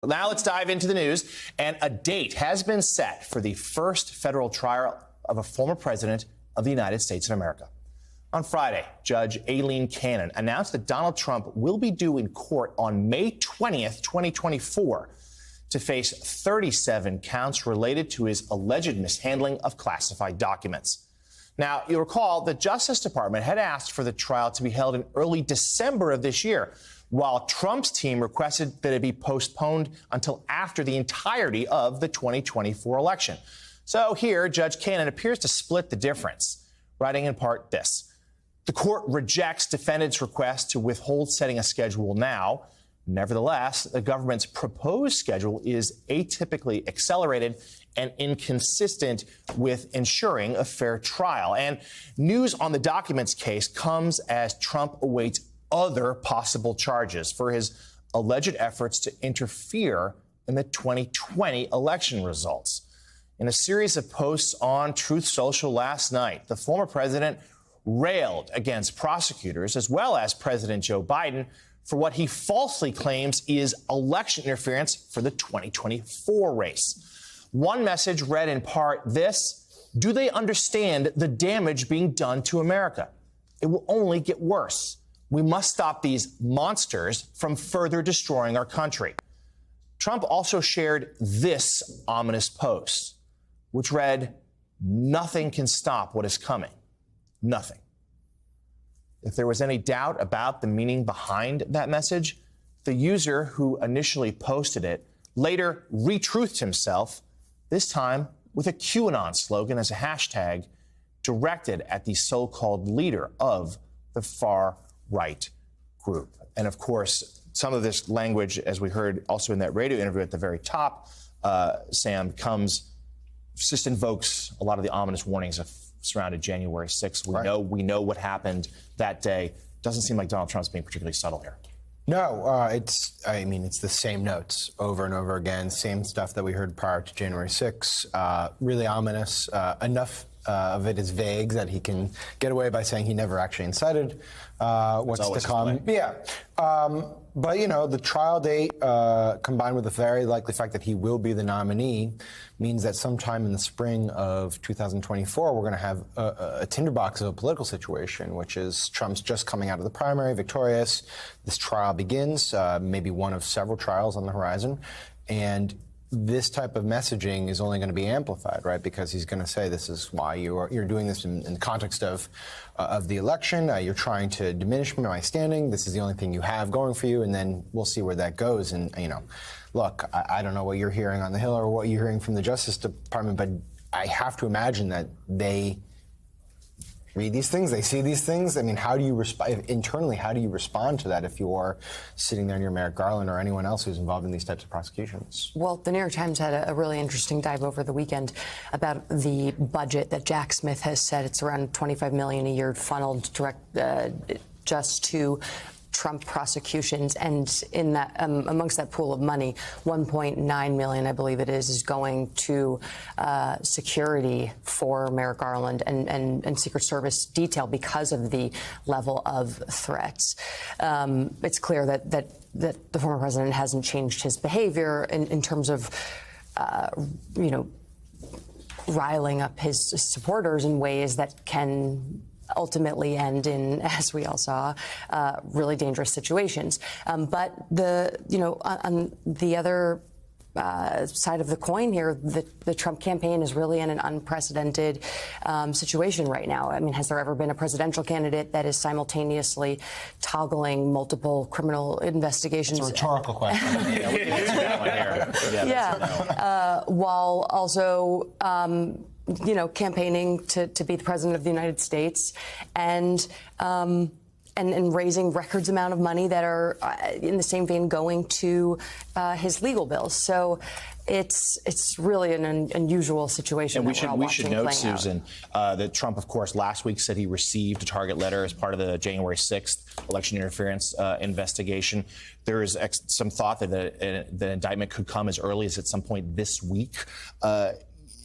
Now let's dive into the news. And a date has been set for the first federal trial of a former president of the United States of America. On Friday, Judge Aileen Cannon announced that Donald Trump will be due in court on May 20th, 2024, to face 37 counts related to his alleged mishandling of classified documents. Now, you'll recall the Justice Department had asked for the trial to be held in early December of this year, while Trump's team requested that it be postponed until after the entirety of the 2024 election. So here, Judge Cannon appears to split the difference, writing in part this: the court rejects defendant's request to withhold setting a schedule now. Nevertheless, the government's proposed schedule is atypically accelerated and inconsistent with ensuring a fair trial. And news on the documents case comes as Trump awaits other possible charges for his alleged efforts to interfere in the 2020 election results. In a series of posts on Truth Social last night, the former president railed against prosecutors as well as President Joe Biden for what he falsely claims is election interference for the 2024 race. One message read in part this: do they understand the damage being done to America? It will only get worse. We must stop these monsters from further destroying our country. Trump also shared this ominous post, which read, "Nothing can stop what is coming." Nothing. If there was any doubt about the meaning behind that message, the user who initially posted it later retruthed himself, this time with a QAnon slogan as a hashtag directed at the so-called leader of the far-right group. And of course, some of this language, as we heard also in that radio interview at the very top, Sam, just invokes a lot of the ominous warnings of surrounded January 6th. We know what happened that day. Doesn't seem like Donald Trump's being particularly subtle here. No, it's the same notes over and over again, same stuff that we heard prior to January 6th. Really ominous. Enough of it is vague that he can get away by saying he never actually incited what's to come. Yeah. But, you know, the trial date combined with the very likely fact that he will be the nominee means that sometime in the spring of 2024, we're going to have a tinderbox of a political situation, which is Trump's just coming out of the primary, victorious. This trial begins, maybe one of several trials on the horizon. And this type of messaging is only going to be amplified, right? Because he's going to say this is why you're doing this in the context of the election. You're trying to diminish my standing. This is the only thing you have going for you, and then we'll see where that goes. And you know, look, I don't know what you're hearing on the Hill or what you're hearing from the Justice Department, but I have to imagine that they read these things, they see these things. I mean, how do you internally? How do you respond to that if you're sitting there near Merrick Garland or anyone else who's involved in these types of prosecutions? Well, the New York Times had a really interesting dive over the weekend about the budget that Jack Smith has said. It's around $25 million a year funneled direct just to Trump prosecutions, and in that amongst that pool of money, $1.9 million, I believe it is going to security for Merrick Garland and Secret Service detail because of the level of threats. It's clear that the former president hasn't changed his behavior in terms of, riling up his supporters in ways that can ultimately end in, as we all saw, really dangerous situations. But on the other side of the coin here, the Trump campaign is really in an unprecedented situation right now. I mean, has there ever been a presidential candidate that is simultaneously toggling multiple criminal investigations? It's a rhetorical question. While also campaigning to be the president of the United States and raising records amount of money that are in the same vein going to his legal bills. So it's really an unusual situation. And we should note, Susan, that Trump, of course, last week said he received a target letter as part of the January 6th election interference investigation. There is some thought that the indictment could come as early as at some point this week.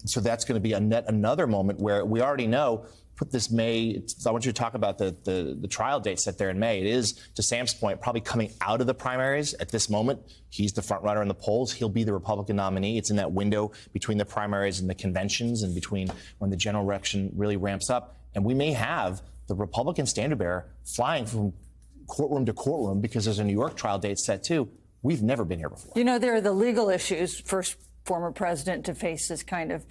So that's going to be another moment where we already know put this May. I want you to talk about the trial date set there in May. It is, to Sam's point, probably coming out of the primaries at this moment. He's the front runner in the polls. He'll be the Republican nominee. It's in that window between the primaries and the conventions, and between when the general election really ramps up. And we may have the Republican standard bearer flying from courtroom to courtroom because there's a New York trial date set too. We've never been here before. You know, there are the legal issues. First former president to face this kind of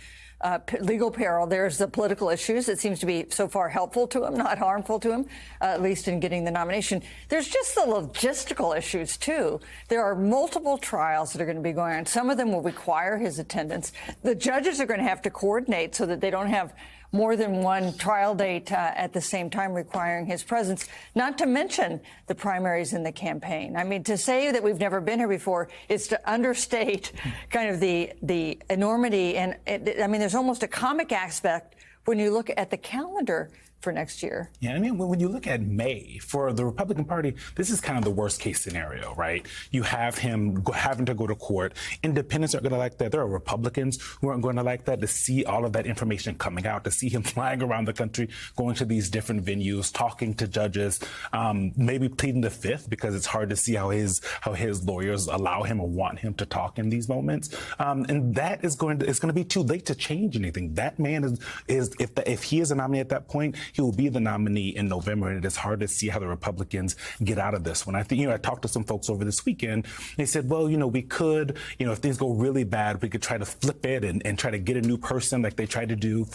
legal peril. There's the political issues. It seems to be so far helpful to him, not harmful to him, at least in getting the nomination. There's just the logistical issues, too. There are multiple trials that are going to be going on. Some of them will require his attendance. The judges are going to have to coordinate so that they don't have more than one trial date at the same time requiring his presence, not to mention the primaries in the campaign. I mean, to say that we've never been here before is to understate kind of the enormity. And I mean, there's almost a comic aspect when you look at the calendar for next year. Yeah, I mean, when you look at May, for the Republican Party, this is kind of the worst case scenario, right? You have him having to go to court. Independents aren't going to like that. There are Republicans who aren't going to like that, to see all of that information coming out, to see him flying around the country, going to these different venues, talking to judges, maybe pleading the fifth, because it's hard to see how his lawyers allow him or want him to talk in these moments. And that is going to be too late to change anything. That man if he is a nominee at that point, he will be the nominee in November, and it is hard to see how the Republicans get out of this one. I think, I talked to some folks over this weekend. They said, well, we could, if things go really bad, we could try to flip it and try to get a new person like they tried to do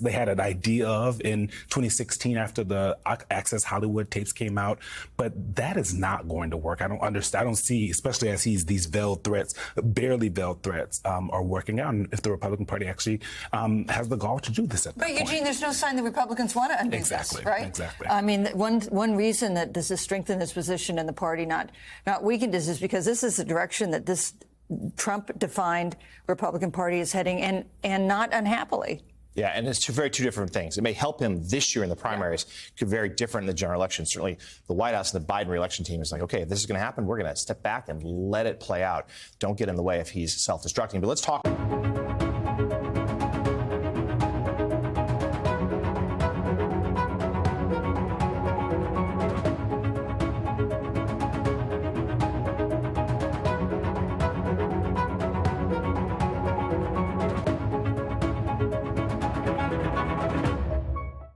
they had an idea of in 2016 after the Access Hollywood tapes came out. But that is not going to work. I don't understand. I don't see, especially as these veiled threats, barely veiled threats, are working out. And if the Republican Party actually has the gall to do this at that point. But Eugene, there's no sign the Republicans want to undo Exactly, this, right? exactly. I mean, one reason that this has strengthened this position in the party, not weakened, is because this is the direction that this Trump-defined Republican Party is heading, and not unhappily. Yeah, and it's two different things. It may help him this year in the primaries. Could be very different in the general election. Certainly, the White House and the Biden re-election team is like, okay, if this is going to happen, we're going to step back and let it play out. Don't get in the way if he's self-destructing. But let's talk.